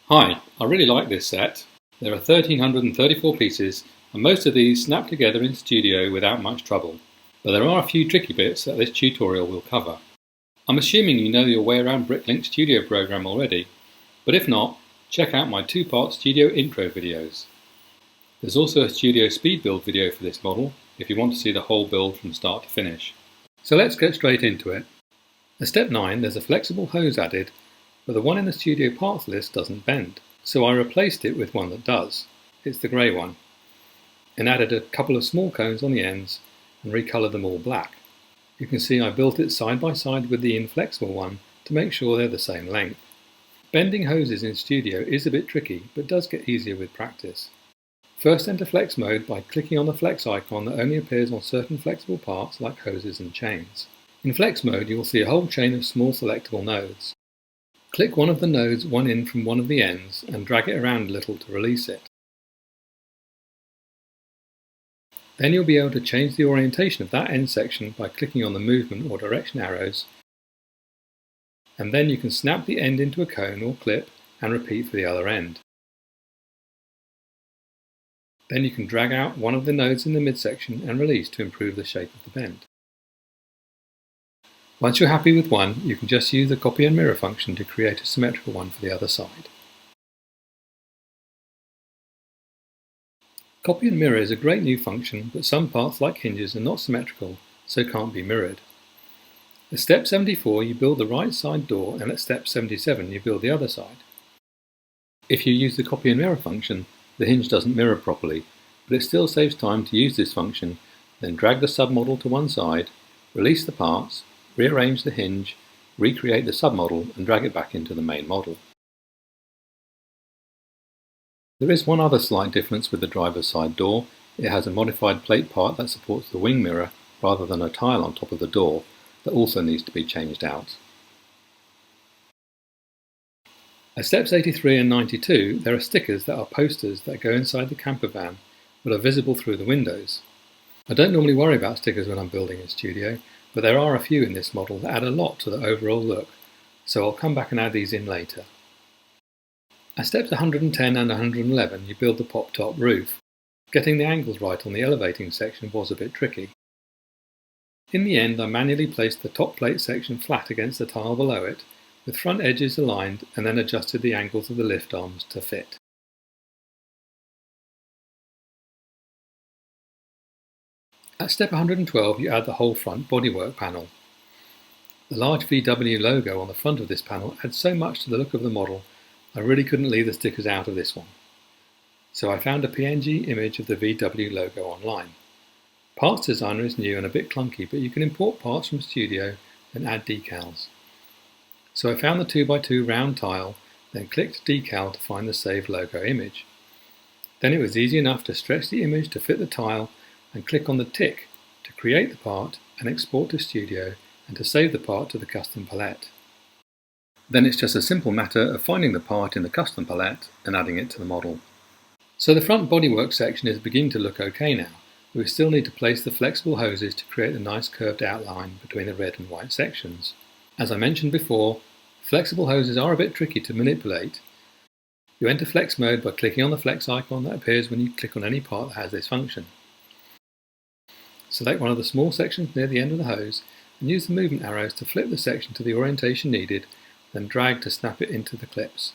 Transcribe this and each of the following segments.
Hi, I really like this set. There are 1334 pieces and most of these snap together in Studio without much trouble. But there are a few tricky bits that this tutorial will cover. I'm assuming you know your way around Bricklink Studio program already, but if not, check out my two-part Studio intro videos. There's also a Studio speed build video for this model if you want to see the whole build from start to finish. So let's get straight into it. At step 9 there's a flexible hose added, but the one in the Studio parts list doesn't bend, so I replaced it with one that does. It's the grey one, and added a couple of small cones on the ends and recoloured them all black. You can see I built it side by side with the Inflexible one to make sure they're the same length. Bending hoses in Studio is a bit tricky, but does get easier with practice. First enter flex mode by clicking on the flex icon that only appears on certain flexible parts like hoses and chains. In flex mode you will see a whole chain of small selectable nodes. Click one of the nodes one in from one of the ends and drag it around a little to release it. Then you'll be able to change the orientation of that end section by clicking on the movement or direction arrows, and then you can snap the end into a cone or clip and repeat for the other end. Then you can drag out one of the nodes in the midsection and release to improve the shape of the bend. Once you're happy with one, you can just use the copy and mirror function to create a symmetrical one for the other side. Copy and mirror is a great new function, but some parts like hinges are not symmetrical, so can't be mirrored. At step 74 you build the right side door, and at step 77 you build the other side. If you use the copy and mirror function, the hinge doesn't mirror properly, but it still saves time to use this function. Then drag the submodel to one side, release the parts, rearrange the hinge, recreate the submodel and drag it back into the main model. There is one other slight difference with the driver's side door. It has a modified plate part that supports the wing mirror rather than a tile on top of the door that also needs to be changed out. At steps 83 and 92 there are stickers that are posters that go inside the camper van but are visible through the windows. I don't normally worry about stickers when I'm building in Studio, but there are a few in this model that add a lot to the overall look, so I'll come back and add these in later. At steps 110 and 111 you build the pop-top roof. Getting the angles right on the elevating section was a bit tricky. In the end I manually placed the top plate section flat against the tile below it, with front edges aligned, and then adjusted the angles of the lift arms to fit. At step 112 you add the whole front bodywork panel. The large VW logo on the front of this panel adds so much to the look of the model, I really couldn't leave the stickers out of this one. So I found a PNG image of the VW logo online. Parts Designer is new and a bit clunky, but you can import parts from Studio and add decals. So I found the 2x2 round tile, then clicked Decal to find the saved logo image. Then it was easy enough to stretch the image to fit the tile and click on the tick to create the part and export to Studio and to save the part to the custom palette. Then it's just a simple matter of finding the part in the custom palette and adding it to the model. So the front bodywork section is beginning to look okay now, but we still need to place the flexible hoses to create a nice curved outline between the red and white sections. As I mentioned before, flexible hoses are a bit tricky to manipulate. You enter flex mode by clicking on the flex icon that appears when you click on any part that has this function. Select one of the small sections near the end of the hose and use the movement arrows to flip the section to the orientation needed, then drag to snap it into the clips.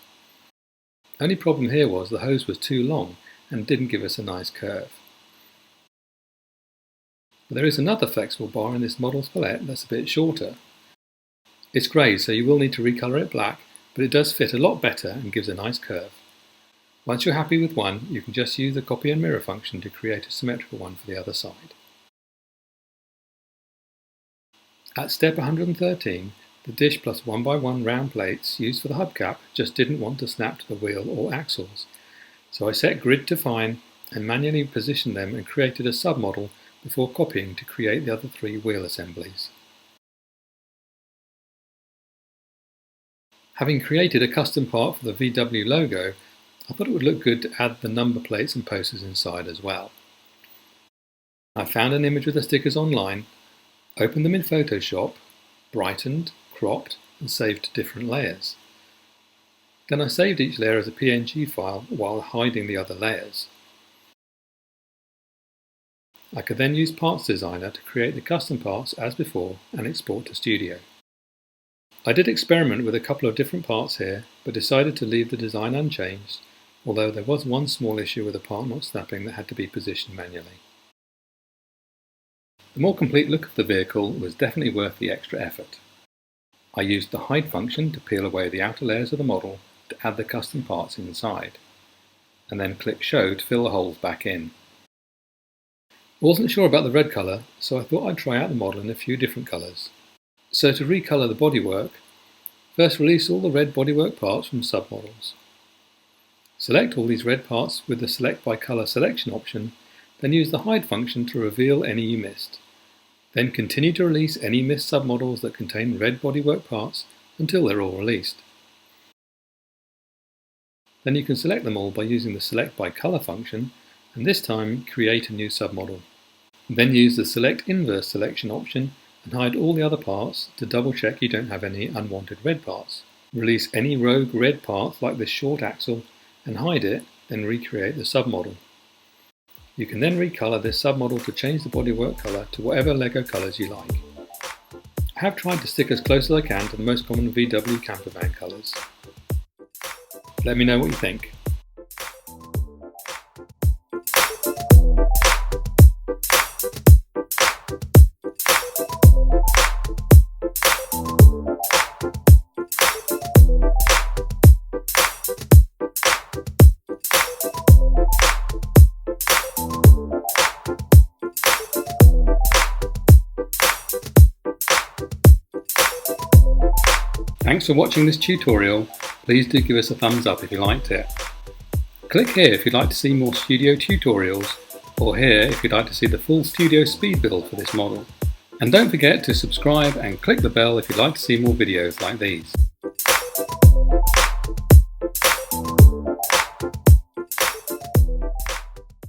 Only problem here was the hose was too long and didn't give us a nice curve. But there is another flexible bar in this model's palette that's a bit shorter. It's grey, so you will need to recolour it black, but it does fit a lot better and gives a nice curve. Once you're happy with one, you can just use the copy and mirror function to create a symmetrical one for the other side. At step 113, the dish plus 1x1 round plates used for the hubcap just didn't want to snap to the wheel or axles, so I set grid to fine and manually positioned them and created a submodel before copying to create the other three wheel assemblies. Having created a custom part for the VW logo, I thought it would look good to add the number plates and posters inside as well. I found an image with the stickers online, opened them in Photoshop, brightened, cropped and saved to different layers. Then I saved each layer as a PNG file while hiding the other layers. I could then use Parts Designer to create the custom parts as before and export to Studio. I did experiment with a couple of different parts here, but decided to leave the design unchanged, although there was one small issue with a part not snapping that had to be positioned manually. The more complete look of the vehicle was definitely worth the extra effort. I used the hide function to peel away the outer layers of the model to add the custom parts inside, and then click Show to fill the holes back in. I wasn't sure about the red colour, so I thought I'd try out the model in a few different colours. So to recolour the bodywork, first release all the red bodywork parts from Submodels. Select all these red parts with the Select by Colour selection option, then use the Hide function to reveal any you missed. Then continue to release any missed submodels that contain red bodywork parts until they're all released. Then you can select them all by using the Select by Colour function, and this time create a new submodel. Then use the Select Inverse selection option and hide all the other parts to double check you don't have any unwanted red parts. Release any rogue red parts like this short axle and hide it, then recreate the submodel. You can then recolor this submodel to change the bodywork colour to whatever LEGO colours you like. I have tried to stick as close as I can to the most common VW campervan colours. Let me know what you think. Thanks for watching this tutorial. Please do give us a thumbs up if you liked it. Click here if you'd like to see more studio tutorials, or here if you'd like to see the full studio speed build for this model. And don't forget to subscribe and click the bell if you'd like to see more videos like these.